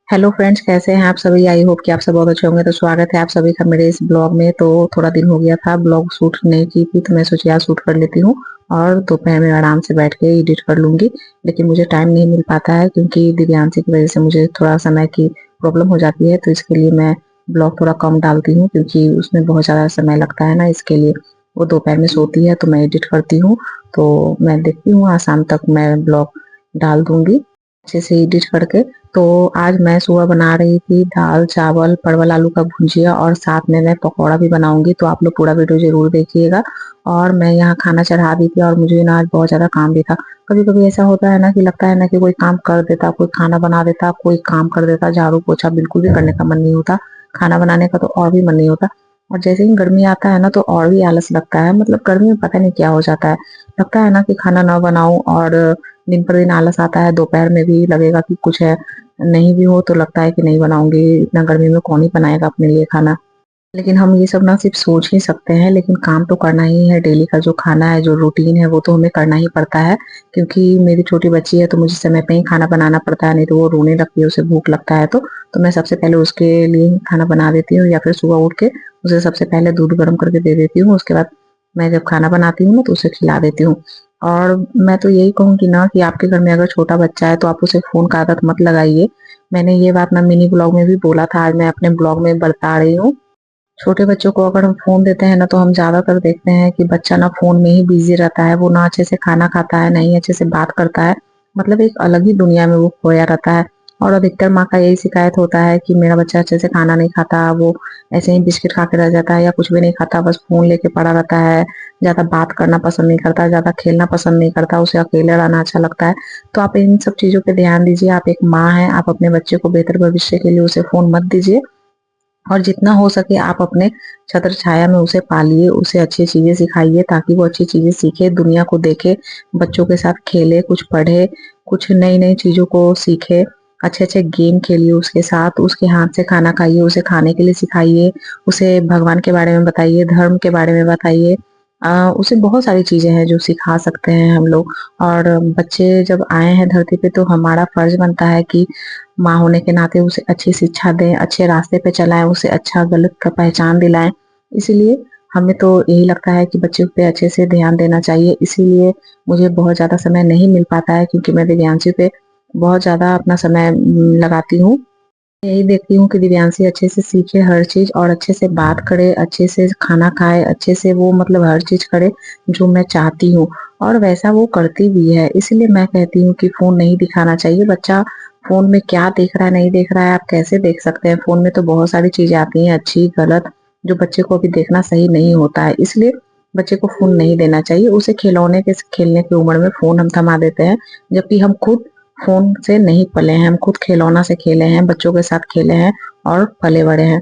Hello friends, कैसे हैं आप सभी। आई होप कि आप सब बहुत अच्छे होंगे। तो स्वागत है आप सभी का मेरे इस ब्लॉग में। तो थोड़ा दिन हो गया था ब्लॉग शूट नहीं की थी, तो मैं सोची आज शूट कर लेती हूँ और दोपहर में आराम से बैठ के एडिट कर लूंगी। लेकिन मुझे टाइम नहीं मिल पाता है क्योंकि दिव्यांशी की वजह से मुझे थोड़ा समय की प्रॉब्लम हो जाती है। तो इसके लिए मैं ब्लॉग थोड़ा कम डालती हूँ क्योंकि उसमें बहुत ज़्यादा समय लगता है ना। इसके लिए वो दोपहर में सोती है तो मैं एडिट करती हूँ। तो मैं देखती हूँ आज शाम तक मैं ब्लॉग डाल दूंगी अच्छे से एडिट करके। तो आज मैं सुबह बना रही थी दाल चावल परवल आलू का भुजिया और साथ में मैं पकौड़ा भी बनाऊंगी। तो आप लोग पूरा वीडियो जरूर देखिएगा। और मैं यहाँ खाना चढ़ा दी थी और मुझे ना आज बहुत ज्यादा काम भी था। कभी कभी ऐसा होता है ना कि लगता है ना कि कोई काम कर देता, कोई खाना बना देता, कोई काम कर देता, झाड़ू पोछा बिल्कुल भी करने का मन नहीं होता। खाना बनाने का तो और भी मन नहीं होता। और जैसे ही गर्मी आता है ना तो और भी आलस लगता है। मतलब गर्मी में पता नहीं क्या हो जाता है। लगता है ना कि खाना ना बनाऊं और दिन पर दिन आलस आता है। दोपहर में भी लगेगा कि कुछ है, नहीं भी हो तो लगता है कि नहीं बनाऊंगी, इतना गर्मी में कौन ही बनाएगा अपने लिए खाना। लेकिन हम ये सब ना सिर्फ सोच ही सकते हैं, लेकिन काम तो करना ही है। डेली का जो खाना है, जो रूटीन है, वो तो हमें करना ही पड़ता है। क्योंकि मेरी छोटी बच्ची है तो मुझे समय पे ही खाना बनाना पड़ता है, नहीं तो वो रोने लगती है, उसे भूख लगता है। तो मैं सबसे पहले उसके लिए ही खाना बना देती हूँ, या फिर सुबह उठ के उसे सबसे पहले दूध गर्म करके दे देती हूँ। उसके बाद मैं जब खाना बनाती हूँ ना तो उसे खिला देती हूँ। और मैं तो यही कहूंगी ना कि आपके घर में अगर छोटा बच्चा है तो आप उसे फोन का आदत मत लगाइए। मैंने ये बात ना मिनी ब्लॉग में भी बोला था, आज मैं अपने ब्लॉग में बता रही हूँ। छोटे बच्चों को अगर हम फोन देते हैं ना तो हम ज्यादातर देखते हैं कि बच्चा ना फोन में ही बिजी रहता है। वो ना अच्छे से खाना खाता है, ना ही अच्छे से बात करता है। मतलब एक अलग ही दुनिया में वो खोया रहता है। और अधिकतर माँ का यही शिकायत होता है कि मेरा बच्चा अच्छे से खाना नहीं खाता, वो ऐसे ही बिस्किट खा के रह जाता है या कुछ भी नहीं खाता, बस फोन लेके पड़ा रहता है। ज्यादा बात करना पसंद नहीं करता, ज्यादा खेलना पसंद नहीं करता, उसे अकेले रहना अच्छा लगता है। तो आप इन सब चीजों पे ध्यान दीजिए। आप एक माँ हैं, आप अपने बच्चे को बेहतर भविष्य के लिए उसे फोन मत दीजिए। और जितना हो सके आप अपने छत्र छाया में उसे पालिए, उसे अच्छी चीजें सिखाइए ताकि वो अच्छी चीजें सीखे, दुनिया को देखे, बच्चों के साथ खेले, कुछ पढ़े, कुछ नई नई चीजों को सीखे। अच्छे अच्छे गेम खेलिए उसके साथ, उसके हाथ से खाना खाइए, उसे खाने के लिए सिखाइए, उसे भगवान के बारे में बताइए, धर्म के बारे में बताइए। उसे बहुत सारी चीजें हैं जो सिखा सकते हैं हम लोग। और बच्चे जब आए हैं धरती पे तो हमारा फर्ज बनता है कि माँ होने के नाते उसे अच्छी शिक्षा दें, अच्छे रास्ते पे चलाएं, उसे अच्छा गलत का पहचान दिलाएं। इसीलिए हमें तो यही लगता है कि बच्चों पे अच्छे से ध्यान देना चाहिए। इसीलिए मुझे बहुत ज्यादा समय नहीं मिल पाता है क्योंकि मैं दिव्यांशी पे बहुत ज्यादा अपना समय लगाती हूँ। यही देखती हूँ कि दिव्यांशी अच्छे से सीखे हर चीज और अच्छे से बात करे, अच्छे से खाना खाए, अच्छे से वो मतलब हर चीज करे जो मैं चाहती हूँ। और वैसा वो करती भी है। इसलिए मैं कहती हूँ कि फोन नहीं दिखाना चाहिए। बच्चा फोन में क्या देख रहा है नहीं देख रहा है आप कैसे देख सकते हैं। फोन में तो बहुत सारी चीजें आती हैं अच्छी गलत, जो बच्चे को अभी देखना सही नहीं होता है। इसलिए बच्चे को फोन नहीं देना चाहिए। उसे खिलौने के खेलने की उम्र में फोन हम थमा देते हैं, जबकि हम खुद फोन से नहीं पले हैं। हम खुद खिलौना से खेले हैं, बच्चों के साथ खेले हैं और पले बड़े हैं।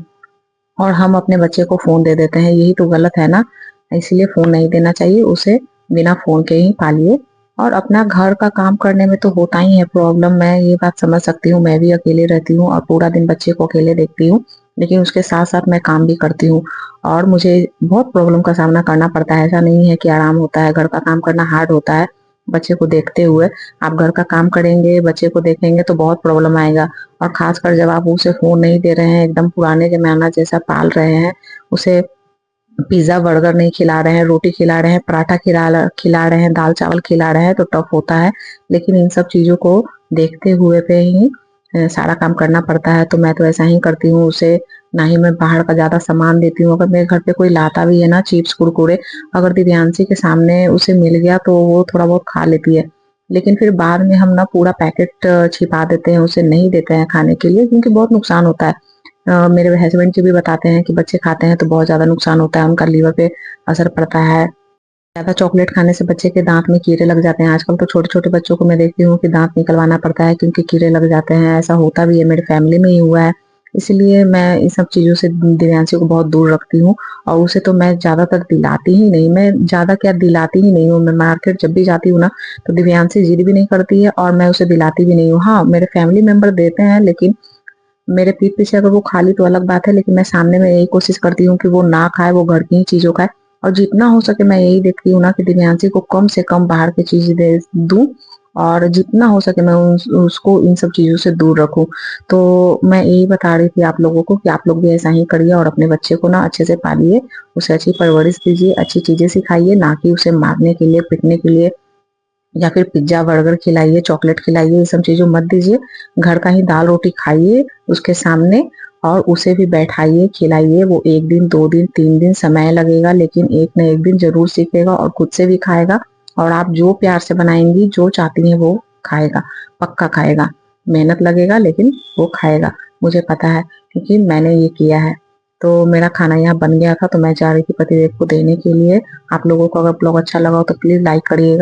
और हम अपने बच्चे को फोन दे देते हैं, यही तो गलत है ना। इसलिए फोन नहीं देना चाहिए। उसे बिना फोन के ही पालिए। और अपना घर का काम करने में तो होता ही है प्रॉब्लम, मैं ये बात समझ सकती हूँ। मैं भी अकेले रहती हूँ और पूरा दिन बच्चे को अकेले देखती हूँ। लेकिन उसके साथ साथ मैं काम भी करती हूँ और मुझे बहुत प्रॉब्लम का सामना करना पड़ता है। ऐसा नहीं है कि आराम होता है, घर का काम करना हार्ड होता है। बच्चे को देखते हुए आप घर का काम करेंगे, बच्चे को देखेंगे तो बहुत प्रॉब्लम आएगा। और खासकर जब आप उसे फोन नहीं दे रहे हैं, एकदम पुराने जमाना जैसा पाल रहे हैं, उसे पिज्जा बर्गर नहीं खिला रहे हैं, रोटी खिला रहे हैं, पराठा खिला रहे हैं, दाल चावल खिला रहे हैं, तो टफ होता है। लेकिन इन सब चीजों को देखते हुए पे ही सारा काम करना पड़ता है। तो मैं तो ऐसा ही करती हूँ। उसे ना ही मैं बाहर का ज्यादा सामान देती हूँ। अगर मेरे घर पे कोई लाता भी है ना चिप्स कुरकुरे, अगर दिव्यांशी के सामने उसे मिल गया तो वो थोड़ा बहुत खा लेती है। लेकिन फिर बाद में हम ना पूरा पैकेट छिपा देते हैं, उसे नहीं देते हैं खाने के लिए, क्योंकि बहुत नुकसान होता है। मेरे हस्बैंड जी भी बताते हैं कि बच्चे खाते हैं तो बहुत ज्यादा नुकसान होता है, उनका लीवर पे असर पड़ता है। ज्यादा चॉकलेट खाने से बच्चे के दांत में कीड़े लग जाते हैं। आजकल तो छोटे छोटे बच्चों को मैं देखती हूँ कि दांत निकलवाना पड़ता है क्योंकि कीड़े लग जाते हैं। ऐसा होता भी है, मेरे फैमिली में ही हुआ है। इसलिए मैं इन सब चीजों से दिव्यांशी को बहुत दूर रखती हूँ। और उसे तो मैं ज्यादातर दिलाती ही नहीं, मैं ज्यादा क्या दिलाती ही नहीं हूँ। मैं मार्केट जब भी जाती हूँ ना तो दिव्यांशी जिद भी नहीं करती है और मैं उसे दिलाती भी नहीं हूँ। हाँ, मेरे फैमिली मेंबर देते हैं, लेकिन मेरे पीठ पीछे अगर वो खा ली तो अलग बात है। लेकिन मैं सामने में यही कोशिश करती हूँ कि वो ना खाए, वो घर की ही चीजों खाए। और जितना हो सके मैं यही देखती हूँ ना कि दिव्यांशी को कम से कम बाहर की चीज दे दूं। और जितना हो सके मैं उसको इन सब चीज़ों से दूर रखूँ। तो मैं यही बता रही थी आप लोगों को कि आप लोग भी ऐसा ही करिए और अपने बच्चे को ना अच्छे से पालिए, उसे अच्छी परवरिश दीजिए, अच्छी चीज़ें सिखाइए, ना कि उसे मारने के लिए, पीटने के लिए या फिर पिज़्ज़ा, बर्गर खिलाइए, चॉकलेट खिलाइए, ये सब चीज़ें मत दीजिए। घर का ही दाल-रोटी खाइए उसके सामने और उसे भी बैठाइए, खिलाइए। वो 1 दिन, 2 दिन, 3 दिन समय लगेगा लेकिन एक ना एक दिन ज़रूर सीखेगा और खुद से भी खाएगा और आप जो प्यार से बनाएँगी, जो चाहती हैं वो खाएगा, पक्का खाएगा। मेहनत लगेगा लेकिन वो खाएगा, मुझे पता है क्योंकि मैंने ये किया है। तो मेरा खाना यहाँ बन गया था तो मैं जा रही थी पतिदेव को देने के लिए। आप लोगों को अगर ब्लॉग अच्छा लगा हो तो प्लीज़ लाइक करिएगा।